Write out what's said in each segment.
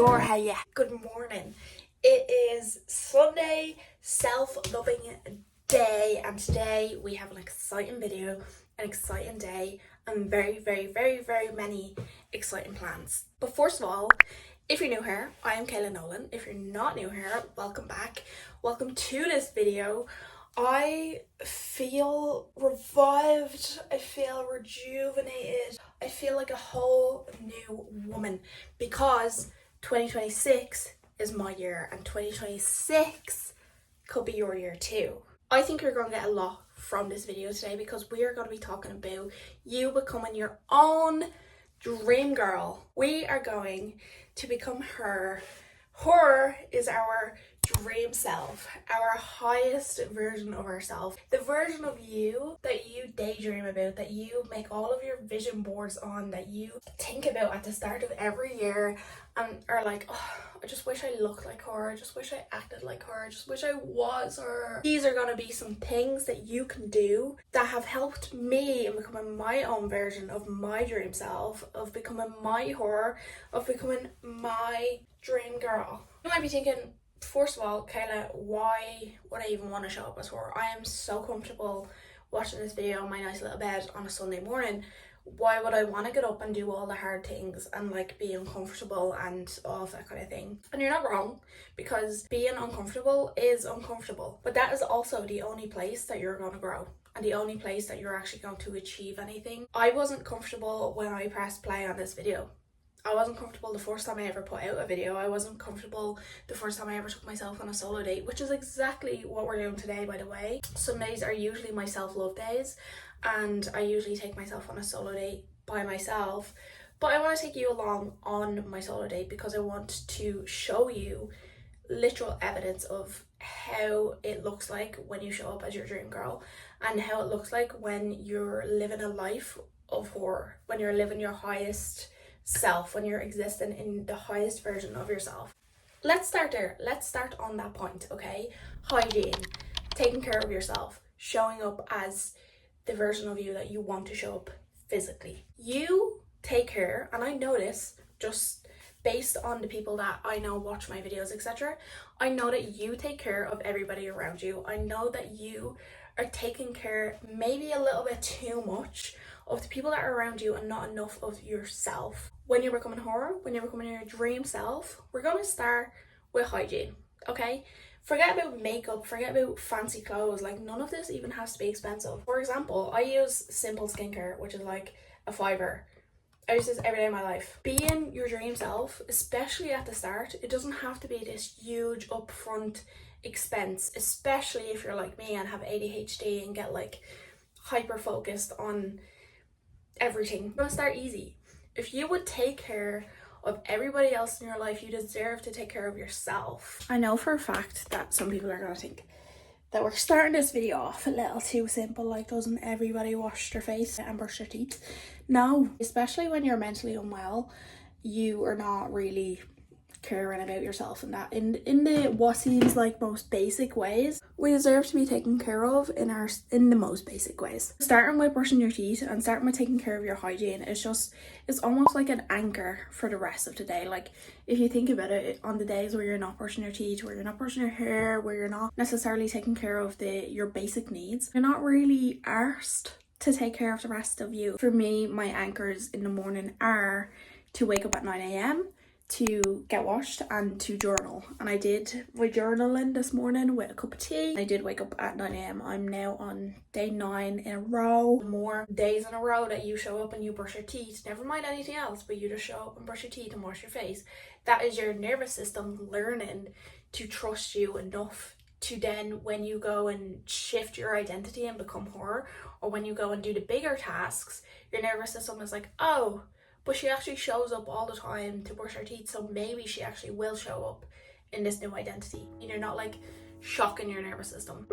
your heya. Good morning. It is Sunday, self-loving day, and today we have an exciting video, an exciting day, and very many exciting plans. But first of all, if you're new here, I am Kayla Nolan. If you're not new here, welcome back. Welcome to this video. I feel revived, I feel rejuvenated, I feel like a whole new woman because 2026 is my year and 2026 could be your year too. I think you're going to get a lot from this video today because we are going to be talking about you becoming your own dream girl. We are going to become her. Her is our dream self, our highest version of ourselves, the version of you that you daydream about, that you make all of your vision boards on, that you think about at the start of every year and are like, oh, I just wish I looked like her, I just wish I acted like her, I just wish I was her. These are going to be some things that you can do that have helped me in becoming my own version of my dream self, of becoming my her, of becoming my dream girl. You might be thinking, first of all, Kayla, why would I even want to show up as her? I am so comfortable watching this video in my nice little bed on a Sunday morning. Why would I want to get up and do all the hard things and like be uncomfortable and all of that kind of thing? And you're not wrong, because being uncomfortable is uncomfortable. But that is also the only place that you're going to grow and the only place that you're actually going to achieve anything. I wasn't comfortable when I pressed play on this video. I wasn't comfortable the first time I ever put out a video. I wasn't comfortable the first time I ever took myself on a solo date, which is exactly what we're doing today, by the way. Sundays are usually my self-love days, and I usually take myself on a solo date by myself. But I want to take you along on my solo date because I want to show you literal evidence of how it looks like when you show up as your dream girl, and how it looks like when you're living a life of horror, when you're living your highest self, when you're existing in the highest version of yourself. Let's start there. Let's start on that point, okay? Hygiene, taking care of yourself, showing up as the version of you that you want to show up physically. You take care, and I know this just based on the people that I know watch my videos, etc. I know that you take care of everybody around you. I know that you are taking care maybe a little bit too much of the people that are around you and not enough of yourself. When you're becoming her, when you're becoming your dream self, we're going to start with hygiene, okay? Forget about makeup, forget about fancy clothes, like none of this even has to be expensive. For example, I use simple skincare, which is like a fiver. I use this every day of my life. Being your dream self, especially at the start, it doesn't have to be this huge upfront expense, especially if you're like me and have ADHD and get like hyper focused on everything. You're gonna start easy. If you would take care of everybody else in your life, you deserve to take care of yourself. I know for a fact that some people are gonna think that we're starting this video off a little too simple, like doesn't everybody wash their face and brush their teeth? No, especially when you're mentally unwell, you are not really caring about yourself, and that in the what seems like most basic ways, we deserve to be taken care of in the most basic ways. Starting with brushing your teeth and starting with taking care of your hygiene is just, it's almost like an anchor for the rest of the day. Like if you think about it, on the days where you're not brushing your teeth, where you're not brushing your hair, where you're not necessarily taking care of your basic needs, you're not really arsed to take care of the rest of you. For me, my anchors in the morning are to wake up at 9 a.m, to get washed and to journal. And I did my journaling this morning with a cup of tea. I did wake up at 9 a.m. I'm now on day 9 in a row. More days in a row that you show up and you brush your teeth, never mind anything else, but you just show up and brush your teeth and wash your face. That is your nervous system learning to trust you enough to then, when you go and shift your identity and become her, or when you go and do the bigger tasks, your nervous system is like, oh, but she actually shows up all the time to brush her teeth, so maybe she actually will show up in this new identity. And you're not like shocking your nervous system.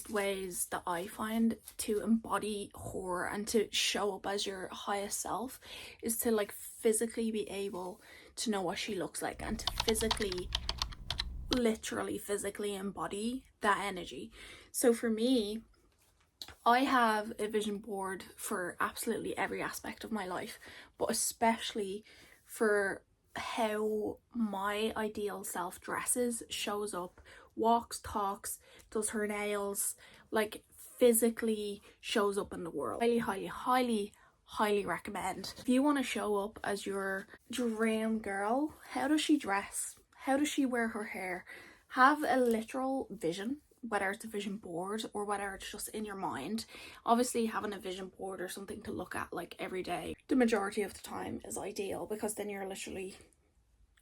easiest ways that I find to embody horror and to show up as your highest self is to like physically be able to know what she looks like and to physically, literally physically embody that energy. So for me, I have a vision board for absolutely every aspect of my life, but especially for how my ideal self dresses, shows up, walks, talks, does her nails, like physically shows up in the world. Highly recommend. If you want to show up as your dream girl, how does she dress? How does she wear her hair? Have a literal vision, whether it's a vision board or whether it's just in your mind. Obviously having a vision board or something to look at like every day, the majority of the time, is ideal, because then you're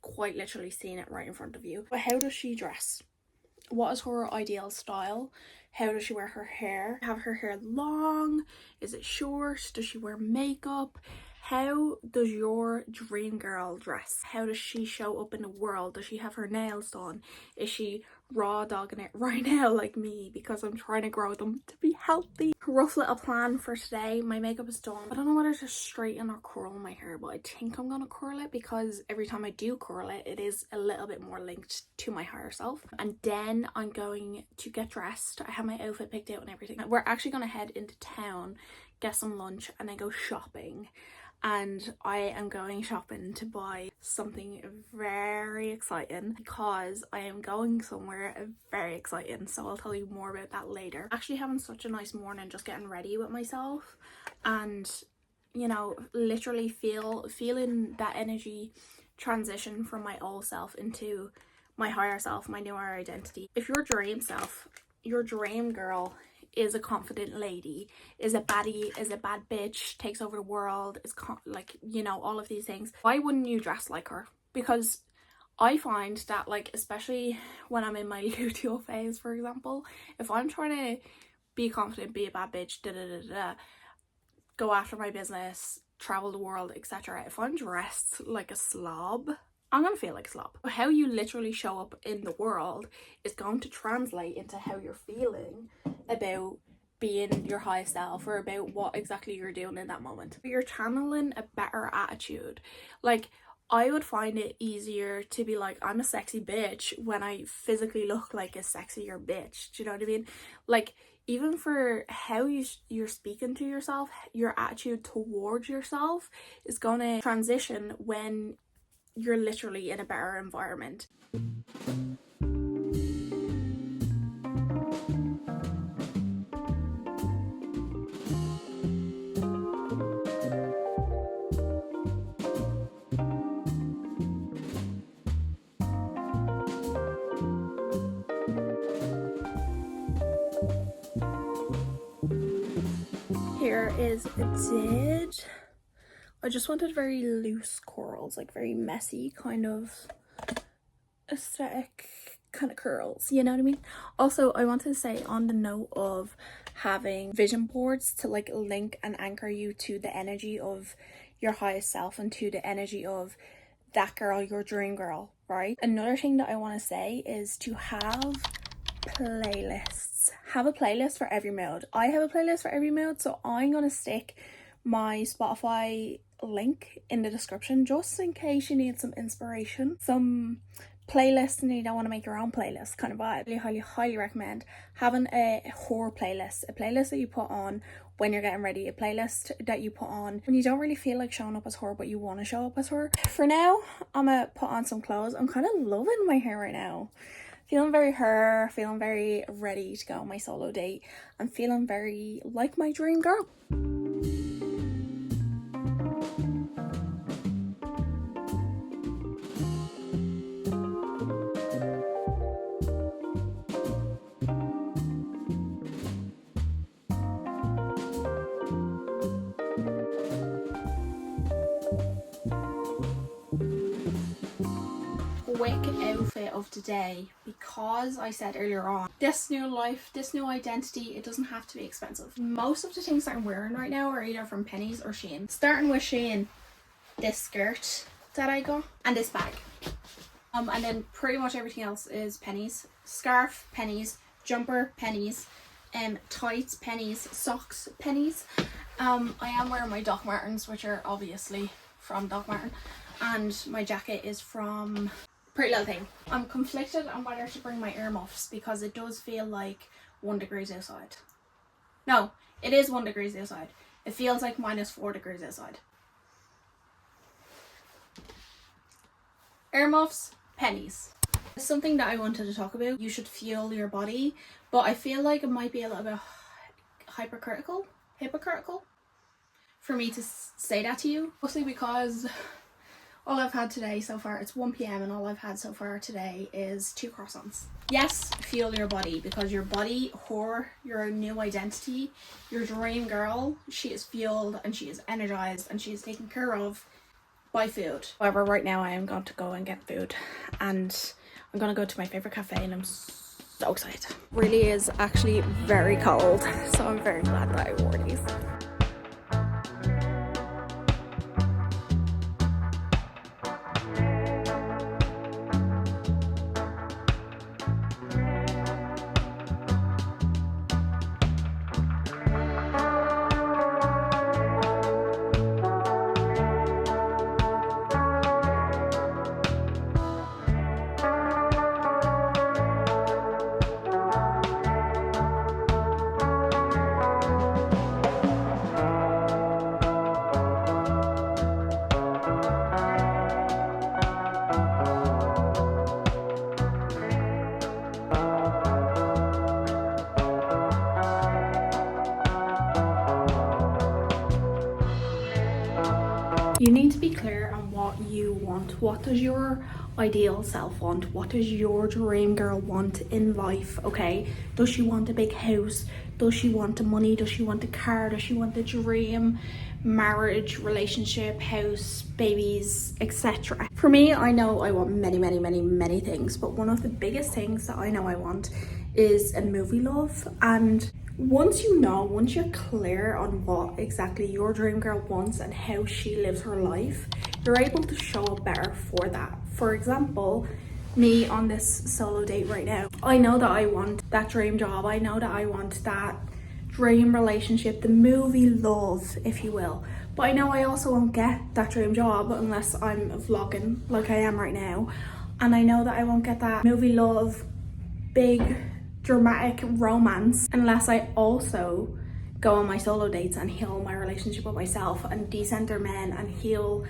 quite literally seeing it right in front of you. But how does she dress? What is her ideal style? How does she wear her hair? Have her hair long? Is it short? Does she wear makeup? How does your dream girl dress? How does she show up in the world? Does she have her nails done? Is she raw dogging it right now like me because I'm trying to grow them to be healthy? Rough little plan for today. My makeup is done. I don't know whether to straighten or curl my hair, but I think I'm gonna curl it because every time I do curl it, it is a little bit more linked to my higher self. And then I'm going to get dressed. I have my outfit picked out and everything. We're actually gonna head into town, get some lunch, and then go shopping. And I am going shopping to buy something very exciting because I am going somewhere very exciting, so I'll tell you more about that later. Actually having such a nice morning, just getting ready with myself and, you know, literally feeling that energy transition from my old self into my higher self, my newer identity. If your dream self, your dream girl, is a confident lady, is a baddie, is a bad bitch, takes over the world, is like, you know, all of these things, why wouldn't you dress like her? Because I find that, like, especially when I'm in my luteal phase, for example, if I'm trying to be confident, be a bad bitch, go after my business, travel the world, etc., if I'm dressed like a slob, I'm gonna feel like a slob. How you literally show up in the world is going to translate into how you're feeling about being your highest self or about what exactly you're doing in that moment. You're channeling a better attitude. Like, I would find it easier to be like, I'm a sexy bitch when I physically look like a sexier bitch. Do you know what I mean? Like, even for how you're speaking to yourself, your attitude towards yourself is gonna transition when you're literally in a better environment. Here is did. I just wanted very loose curls, like very messy kind of aesthetic kind of curls, you know what I mean? Also, I wanted to say, on the note of having vision boards to like link and anchor you to the energy of your highest self and to the energy of that girl, your dream girl, right? Another thing that I want to say is to have playlists. Have a playlist for every mood. I have a playlist for every mood, so I'm gonna stick my Spotify link in the description just in case you need some inspiration, some playlists, and you don't want to make your own playlist kind of vibe. Highly recommend having a horror playlist, a playlist that you put on when you're getting ready, a playlist that you put on when you don't really feel like showing up as her but you want to show up as her. For now, I'm gonna put on some clothes. I'm kind of loving my hair right now. Feeling very her, feeling very ready to go on my solo date. I'm feeling very like my dream girl. Quick outfit of the day, because I said earlier on, this new life, this new identity, it doesn't have to be expensive. Most of the things that I'm wearing right now are either from Pennies or Shein. Starting with Shein, this skirt that I got and this bag, and then pretty much everything else is Pennies. Scarf, Pennies. Jumper, Pennies. tights, pennies, socks, pennies. I am wearing my Doc Martens, which are obviously from Doc Marten, and my jacket is from Pretty Little Thing. I'm conflicted on whether to bring my earmuffs because it does feel like 1 degree outside. No, it is 1 degree outside. It feels like -4 degrees outside. Earmuffs, pennies. It's something that I wanted to talk about. You should feel your body, but I feel like it might be a little bit hypocritical for me to say that to you. Mostly because all I've had today so far, it's 1 p.m. and all I've had so far today is 2 croissants. Yes, feel your body, because your body, your new identity, your dream girl, she is fueled and she is energized and she is taken care of by food. However, right now I am going to go and get food, and I'm going to go to my favourite cafe, and I'm so excited. It really is actually very cold, so I'm very glad that I wore these. You need to be clear on what you want. What does your ideal self want? What does your dream girl want in life, okay? Does she want a big house? Does she want the money? Does she want a car? Does she want the dream marriage, relationship, house, babies, etc.? For me, I know I want many things, but one of the biggest things that I know I want is a movie love. And once you're clear on what exactly your dream girl wants and how she lives her life, you're able to show up better for that. For example, me on this solo date right now, I know that I want that dream job. I know that I want that dream relationship, the movie love, if you will. But I know I also won't get that dream job unless I'm vlogging like I am right now. And I know that I won't get that movie love, big dramatic romance, unless I also go on my solo dates and heal my relationship with myself and decenter men and heal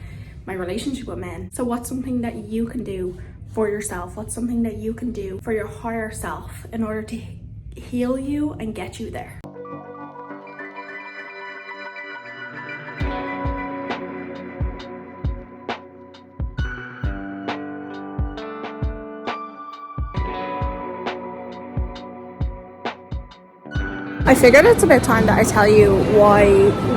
my relationship with men. So what's something that you can do for yourself? What's something that you can do for your higher self in order to heal you and get you there? I figured it's about time that I tell you why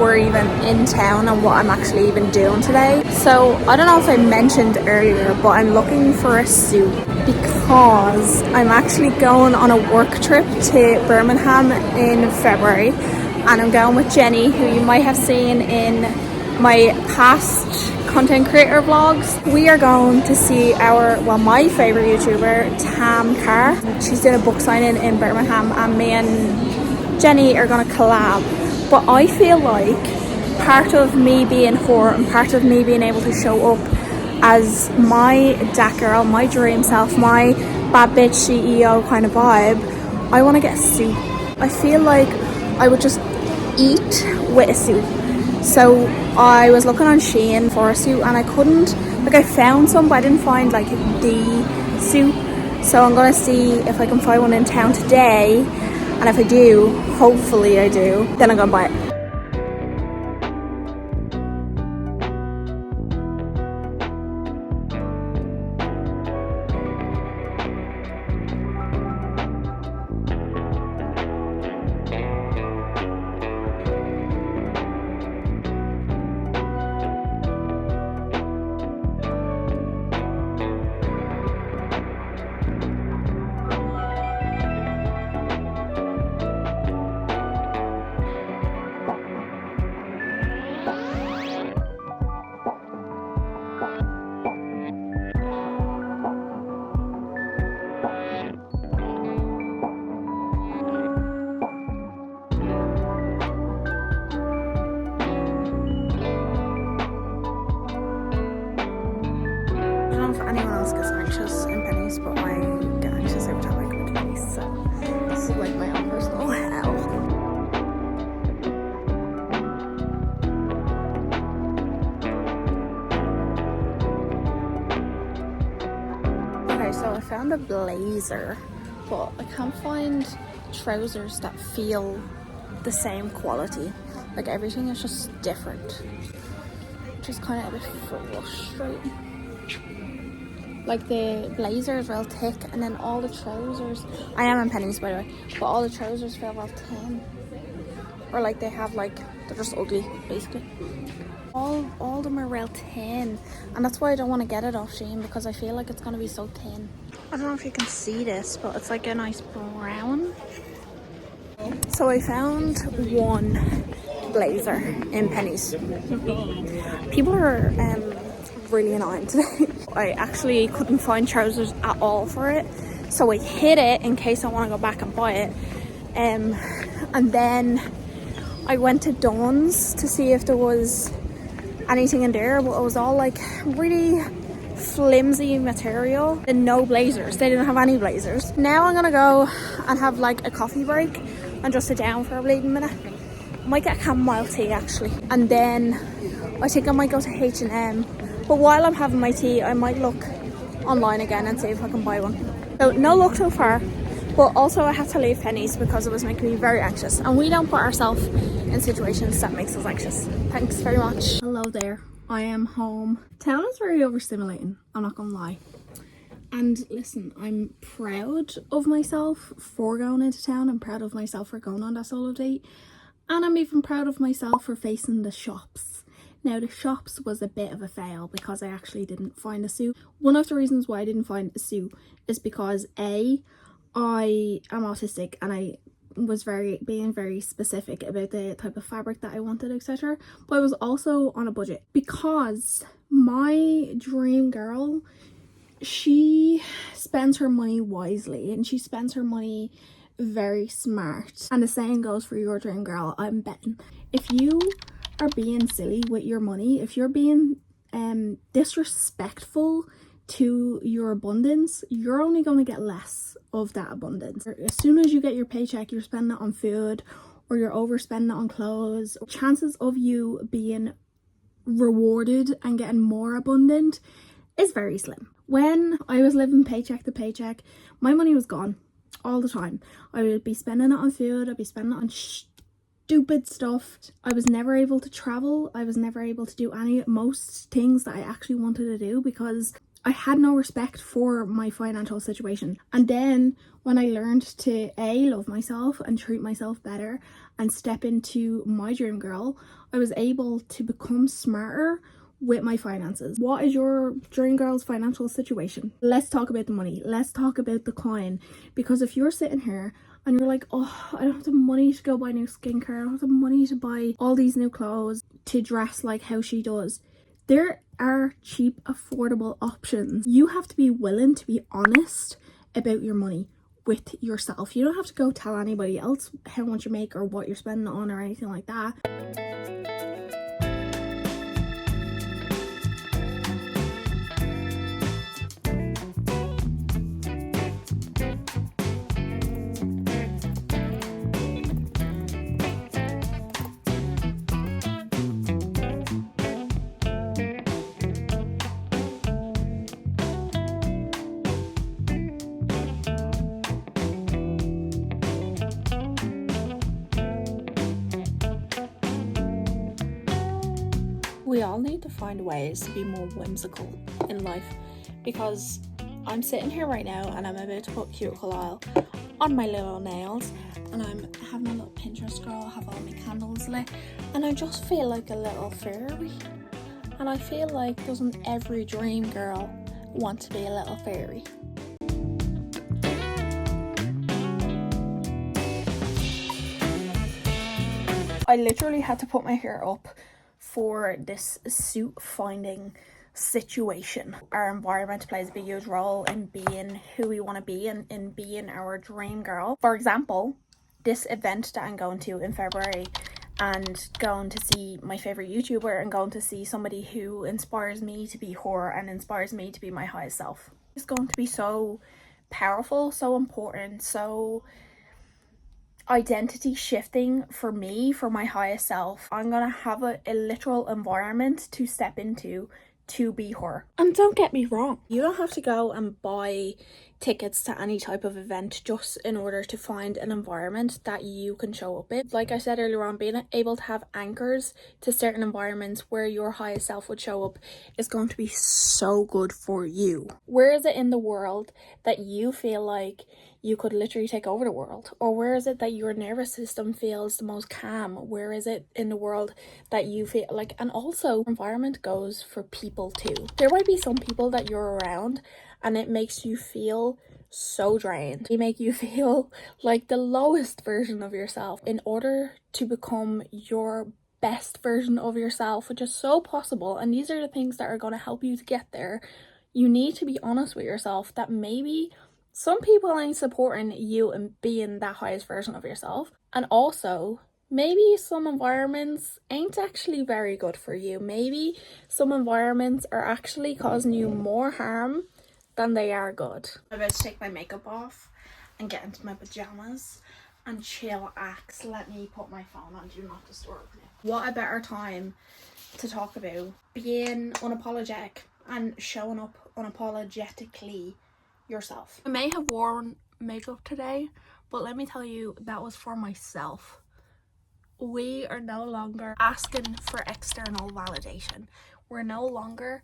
we're even in town and what I'm actually even doing today. So I don't know if I mentioned earlier, but I'm looking for a suit because I'm actually going on a work trip to Birmingham in February, and I'm going with Jenny, who you might have seen in my past content creator vlogs. We are going to see my favourite YouTuber, Tam Carr. She's doing a book signing in Birmingham, and me and Jenny are going to collab. But I feel like part of me being her and part of me being able to show up as my dat girl, my dream self, my bad bitch CEO kind of vibe, I want to get a suit. I feel like I would just eat with a suit. So I was looking on Shein for a suit and I couldn't, I found some but I didn't find like the suit. So I'm going to see if I can find one in town today. And if I do, hopefully I do, then I'm gonna buy it. mask is anxious in pennies, but I get anxious every time I go to pennies, so this is like my own personal hell. Okay, so I found a blazer, but I can't find trousers that feel the same quality. Like everything is just different, which is kind of a bit frustrating. Like the blazer is real thick, and then all the trousers, I am in pennies by the way, but all the trousers feel real thin, or like they have like, they're just ugly basically. All of them are real thin, and that's why I don't want to get it off Shein, because I feel like it's going to be so thin. I don't know if you can see this, but it's like a nice brown. So I found one blazer in pennies. People are really annoying today. I actually couldn't find trousers at all for it, so I hid it in case I want to go back and buy it. And then I went to Dawn's to see if there was anything in there, but it was all like really flimsy material and no blazers. They didn't have any blazers. Now I'm gonna go and have like a coffee break and just sit down for a bleeding minute. Might get a chamomile tea actually, and then I think I might go to H&M. But while I'm having my tea, I might look online again and see if I can buy one. So no luck so far, but also I had to leave pennies because it was making me very anxious, and we don't put ourselves in situations that makes us anxious. Thanks very much. Hello there, I am home. Town is very overstimulating, I'm not gonna lie. And listen, I'm proud of myself for going into town. I'm proud of myself for going on that solo date, and I'm even proud of myself for facing the shops. Now the shops was a bit of a fail because I actually didn't find a suit. One of the reasons why I didn't find a suit is because A, I am autistic and I was being very specific about the type of fabric that I wanted, etc. But I was also on a budget because my dream girl, she spends her money wisely and she spends her money very smart. And the saying goes for your dream girl, I'm betting. If you are being silly with your money, if you're being disrespectful to your abundance, you're only going to get less of that abundance. As soon as you get your paycheck, you're spending it on food or you're overspending it on clothes. Chances of you being rewarded and getting more abundant is very slim. When I was living paycheck to paycheck, my money was gone all the time. I would be spending it on food, I'd be spending it on stupid stuff. I was never able to travel. I was never able to do most things that I actually wanted to do because I had no respect for my financial situation. And then when I learned to love myself and treat myself better and step into my dream girl, I was able to become smarter with my finances. What is your dream girl's financial situation? Let's talk about the money. Let's talk about the coin. Because if you're sitting here and you're like, oh, I don't have the money to go buy new skincare, I don't have the money to buy all these new clothes, to dress like how she does, there are cheap, affordable options. You have to be willing to be honest about your money with yourself. You don't have to go tell anybody else how much you make or what you're spending on or anything like that. We all need to find ways to be more whimsical in life, because I'm sitting here right now and I'm about to put cuticle oil on my little nails and I'm having a little Pinterest scroll, have all my candles lit, and I just feel like a little fairy. And I feel like, doesn't every dream girl want to be a little fairy? I literally had to put my hair up for this suit finding situation. Our environment plays a huge role in being who we want to be and in being our dream girl. For example, this event that I'm going to in February, and going to see my favorite YouTuber and going to see somebody who inspires me to be her and inspires me to be my highest self. It's going to be so powerful, so important, so identity shifting for me, for my highest self. I'm gonna have a literal environment to step into to be her. And don't get me wrong, you don't have to go and buy tickets to any type of event just in order to find an environment that you can show up in. Like I said earlier on, being able to have anchors to certain environments where your highest self would show up is going to be so good for you. Where is it in the world that you feel like you could literally take over the world? Or where is it that your nervous system feels the most calm? Where is it in the world that you feel like, and also environment goes for people too. There might be some people that you're around and it makes you feel so drained. They make you feel like the lowest version of yourself. In order to become your best version of yourself, which is so possible, and these are the things that are going to help you to get there, you need to be honest with yourself that maybe some people ain't supporting you in being that highest version of yourself. And also, maybe some environments ain't actually very good for you. Maybe some environments are actually causing you more harm than they are good. I'm about to take my makeup off and get into my pajamas and chillax. Let me put my phone on Do Not Disturb. What a better time to talk about being unapologetic and showing up unapologetically yourself. I may have worn makeup today, but let me tell you, that was for myself. We are no longer asking for external validation. We're no longer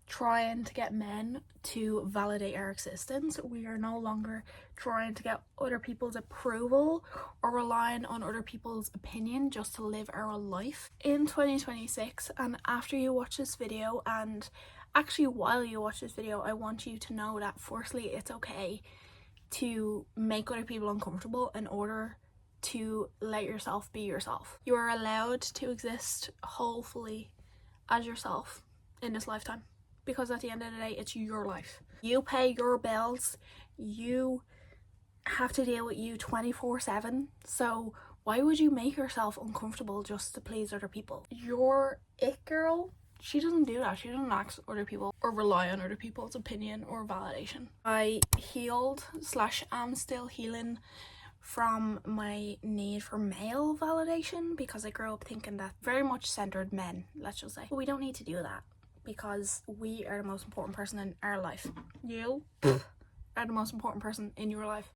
trying to get men to validate our existence. We are no longer trying to get other people's approval or relying on other people's opinion just to live our life. In 2026, and after you watch this video, and actually while you watch this video, I want you to know that firstly, it's okay to make other people uncomfortable in order to let yourself be yourself. You are allowed to exist wholly as yourself in this lifetime, because at the end of the day, it's your life. You pay your bills, you have to deal with you 24/7, so why would you make yourself uncomfortable just to please other people? Your it girl, she doesn't do that. She doesn't ask other people or rely on other people's opinion or validation. I healed / am still healing from my need for male validation, because I grew up thinking that very much centered men, let's just say. But we don't need to do that, because we are the most important person in our life. You are the most important person in your life.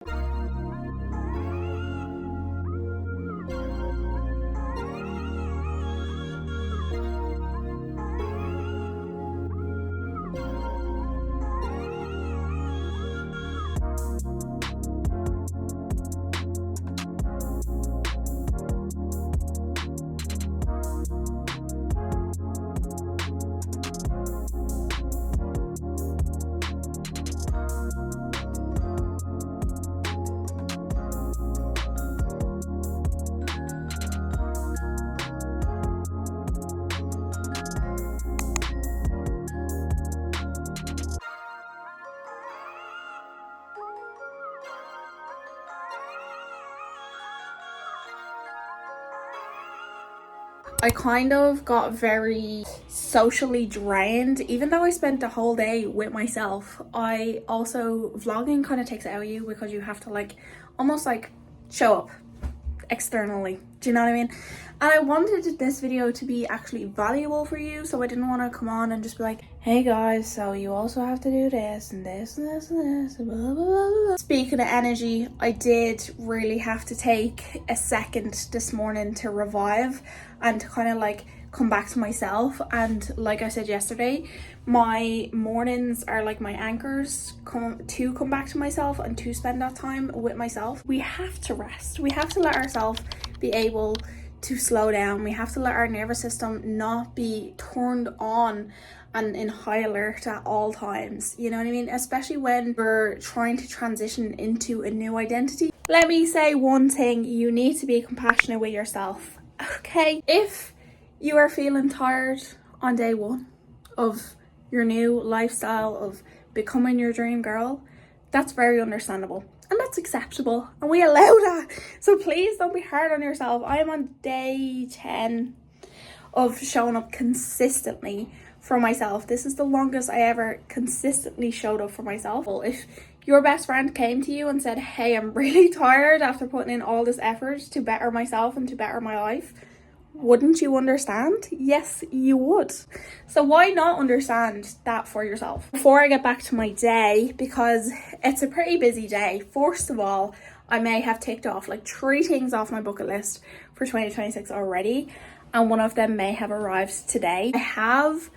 I kind of got very socially drained, even though I spent the whole day with myself. I also, vlogging kind of takes it out of you, because you have to like almost like show up externally. Do you know what I mean? And I wanted this video to be actually valuable for you, so I didn't want to come on and just be like, hey guys, so you also have to do this and this and this and this and blah blah blah blah. Speaking of energy, I did really have to take a second this morning to revive and to kind of like come back to myself. And like I said yesterday, my mornings are like my anchors to come back to myself and to spend that time with myself. We have to rest. We have to let ourselves be able to slow down. We have to let our nervous system not be turned on and in high alert at all times. You know what I mean? Especially when we're trying to transition into a new identity. Let me say one thing: you need to be compassionate with yourself. Okay? If you are feeling tired on day one of your new lifestyle of becoming your dream girl, that's very understandable. and that's acceptable, and we allow that. So please don't be hard on yourself. I am on day 10 of showing up consistently for myself. This is the longest I ever consistently showed up for myself. Well, if your best friend came to you and said, hey, I'm really tired after putting in all this effort to better myself and to better my life, wouldn't you understand? Yes, you would. So why not understand that for yourself? Before I get back to my day, because it's a pretty busy day, first of all, I may have ticked off like 3 things off my bucket list for 2026 already, and one of them may have arrived today. I have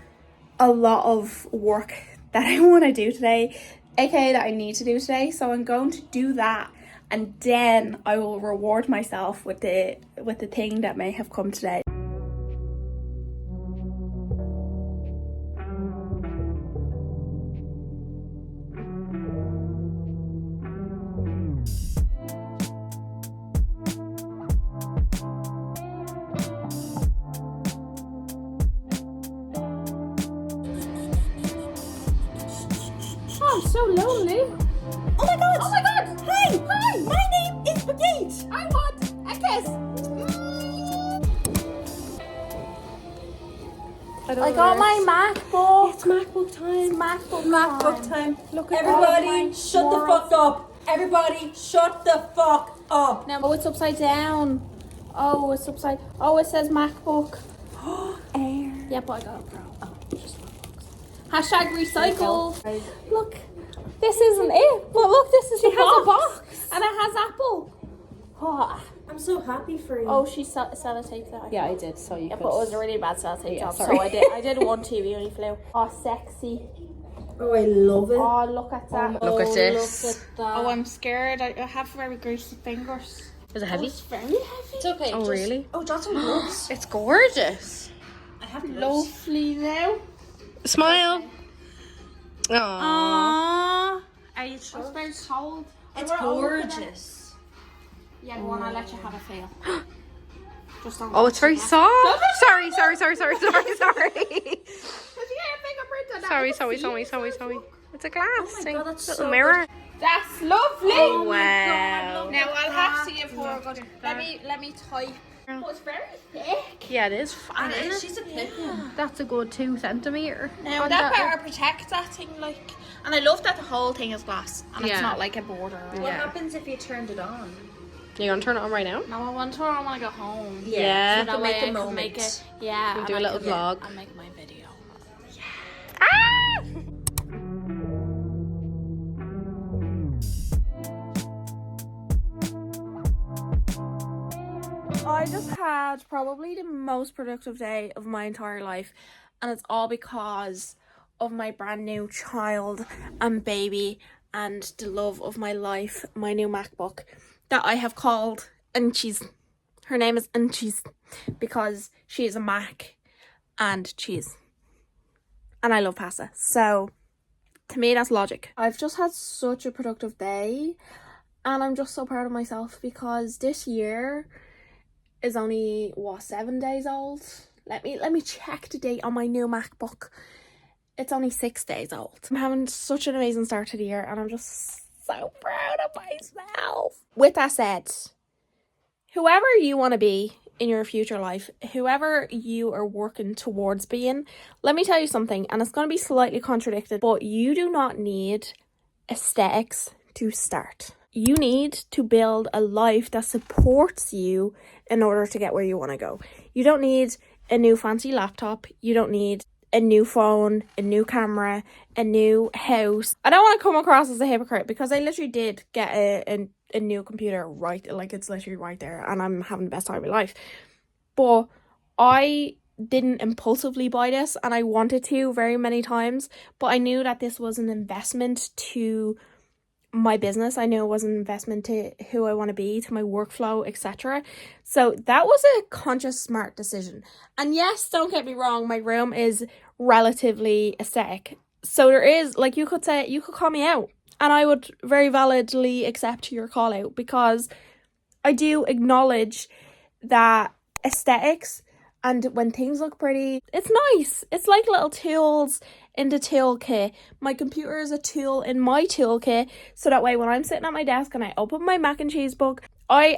a lot of work that I want to do today, aka that I need to do today, so I'm going to do that, and then I will reward myself with the thing that may have come today. Oh, I'm so lonely. Oh my god! Oh my god! Hi! Hi! My name is Brigitte! I want a kiss! I got my MacBook. It's MacBook time. MacBook time. Look at all of my Everybody, shut the morals. fuck up! Everybody, shut the fuck up! Now, oh, it's upside down. Oh, it's upside. Oh, it says MacBook. Air. Yeah, but I got a Pro. Oh, just hashtag recycle. Look, this isn't it. But look, this is. It has a box and it has Apple. Oh, I'm so happy for you. oh she sellotaped that. Yeah, I did, so you Yeah, could... but it was a really bad sellotape job, sorry. so I did one TV when he flew. Oh, sexy. Oh, I love it. Oh, look at that. Look at this. Look at that. Oh, I'm scared. I have very greasy fingers. Is it heavy? It's very heavy. It's okay. Oh, just- really? Oh, that's some gloves. It's gorgeous. I have gloves. Lovely now. Smile. Aww. Aww. Are you sure? It's very cold. It's I wanna open it. gorgeous. Yeah, go on, I'll let you have a feel. Just don't Oh, it's very touch it. soft. Sorry. Did you get a fingerprint on that? Sorry. I can feel it. Sorry. It's a glass thing. God, that's Little so mirror. That's lovely. Oh, my wow. God, Now I'll have to give her a Look good. at Let me type. Oh, it's very thick. Yeah, it is. And it is, she's a thick one. That's a good 2 centimeter. Now that better protect that thing, like. And I love that the whole thing is glass and Yeah. it's not like a border. Or What Yeah. happens if you turned it on? You gonna turn it on right now? No, I want to. I want to go home. Yeah. So that To way make a I can moment. make it. Yeah. We'll and do a I little can- vlog. I'll make my video. Ah! I just had probably the most productive day of my entire life, and it's all because of my brand new child and baby and the love of my life, my new MacBook that I have called Uncheese. Her name is Uncheese because she is a Mac and cheese. And I love pasta. So to me, that's logic. I've just had such a productive day, and I'm just so proud of myself because this year is only 7 days old. Let me check the date on my new MacBook. It's only 6 days old. I'm having such an amazing start to the year, and I'm just so proud of myself. With that said, whoever you want to be in your future life, whoever you are working towards being, let me tell you something, and it's going to be slightly contradicted, but you do not need aesthetics to start. You need to build a life that supports you in order to get where you want to go. You don't need a new fancy laptop. You don't need a new phone, a new camera, a new house. I don't want to come across as a hypocrite because I literally did get a new computer, right? Like, it's literally right there, and I'm having the best time of my life. But I didn't impulsively buy this, and I wanted to very many times, but I knew that this was an investment to my business. I knew it was an investment to who I want to be, to my workflow, etc. So that was a conscious, smart decision. And yes, don't get me wrong, my room is relatively aesthetic. So there is, like, you could call me out, and I would very validly accept your call out, because I do acknowledge that aesthetics and when things look pretty, it's nice. It's like little tools in the toolkit. My computer is a tool in my toolkit, so that way when I'm sitting at my desk and I open my mac and cheese book, I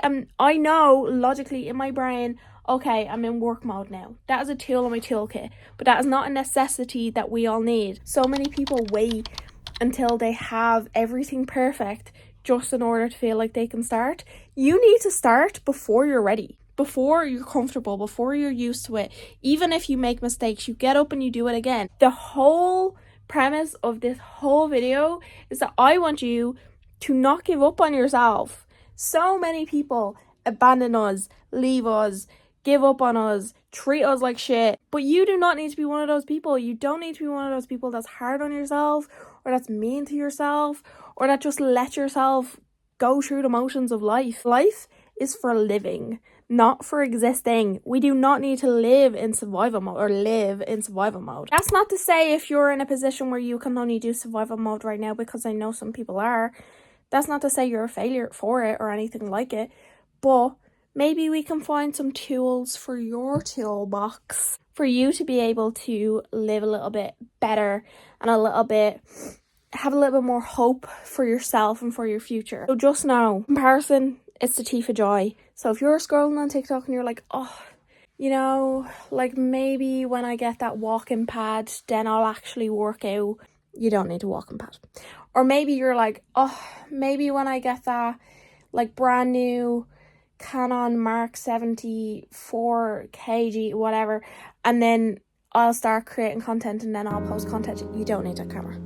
know logically in my brain, okay, I'm in work mode now. That is a tool in my toolkit, but that is not a necessity that we all need. So many people wait until they have everything perfect just in order to feel like they can start. You need to start before you're ready, before you're comfortable, before you're used to it. Even if you make mistakes, you get up and you do it again. The whole premise of this whole video is that I want you to not give up on yourself. So many people abandon us, leave us, give up on us, treat us like shit. But you do not need to be one of those people. You don't need to be one of those people that's hard on yourself, or that's mean to yourself, or that just let yourself go through the motions of life. Life is for living, not for existing. We do not need to live in survival mode. That's not to say if you're in a position where you can only do survival mode right now, because I know some people are. That's not to say you're a failure for it or anything like it. But maybe we can find some tools for your toolbox for you to be able to live a little bit better and have a little bit more hope for yourself and for your future. So just know, comparison, it's the thief of joy. So if you're scrolling on TikTok and you're like, oh, you know, like maybe when I get that walking pad, then I'll actually work out. You don't need a walking pad. Or maybe you're like, oh, maybe when I get that like brand new Canon Mark 70 4K, whatever, and then I'll start creating content and then I'll post content. You don't need a camera.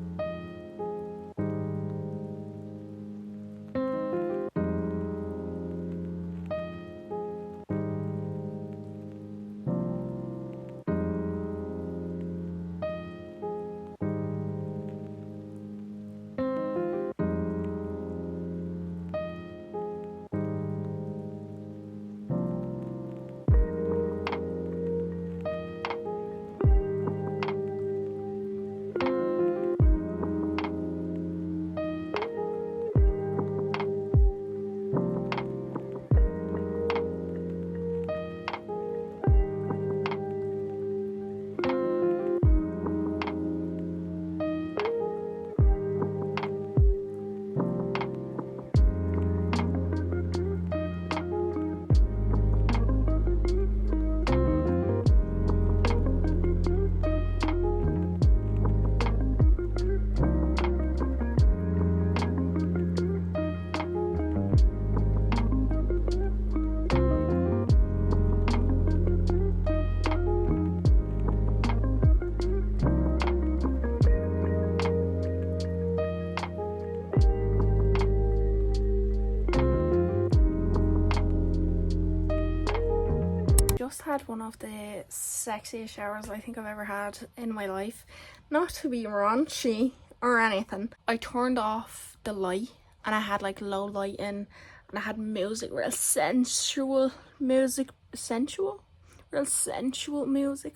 Just had one of the sexiest showers I think I've ever had in my life. Not to be raunchy or anything. I turned off the light and I had like low lighting and I had music, real sensual music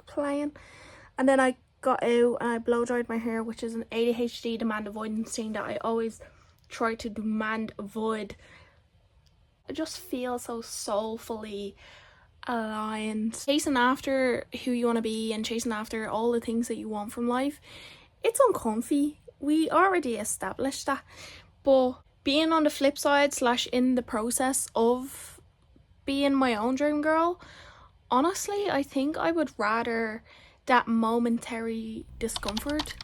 playing. And then I got out and I blow dried my hair, which is an ADHD demand avoidance thing that I always try to demand avoid. I just feel so soulfully aligned. Chasing after who you want to be and chasing after all the things that you want from life, it's uncomfy. We already established that. But being on the flip side / in the process of being my own dream girl, honestly, I think I would rather that momentary discomfort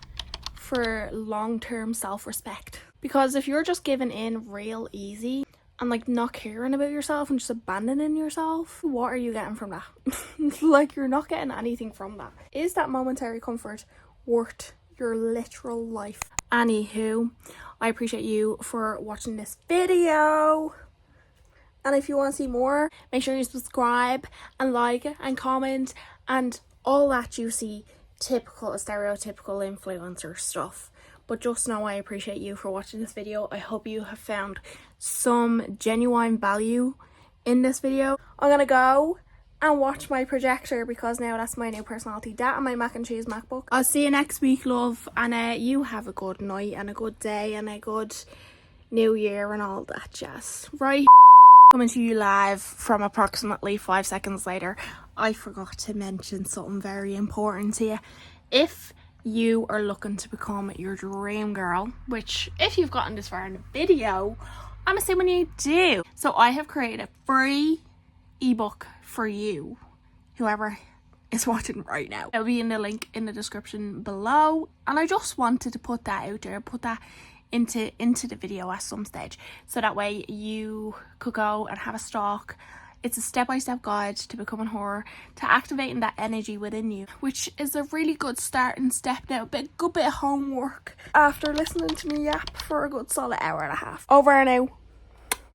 for long-term self-respect. Because if you're just giving in real easy and like not caring about yourself and just abandoning yourself, what are you getting from that? Like, you're not getting anything from that. Is that momentary comfort worth your literal life? Anywho, I appreciate you for watching this video. And if you want to see more, make sure you subscribe and like and comment and all that juicy, typical, stereotypical influencer stuff. But just know I appreciate you for watching this video. I hope you have found some genuine value in this video. I'm gonna go and watch my projector because now that's my new personality. That and my mac and cheese MacBook. I'll see you next week, love. And you have a good night and a good day and a good new year and all that jazz. Right? Coming to you live from approximately 5 seconds later. I forgot to mention something very important to you. If you are looking to become your dream girl, which if you've gotten this far in the video, I'm assuming you do. So I have created a free ebook for you, whoever is watching right now. It'll be in the link in the description below, and I just wanted to put that out there, put that into the video at some stage, so that way you could go and have a stalk. It's a step-by-step guide to becoming her, to activating that energy within you, which is a really good starting step now. Good bit of homework after listening to me yap for a good solid hour and a half. Over and out.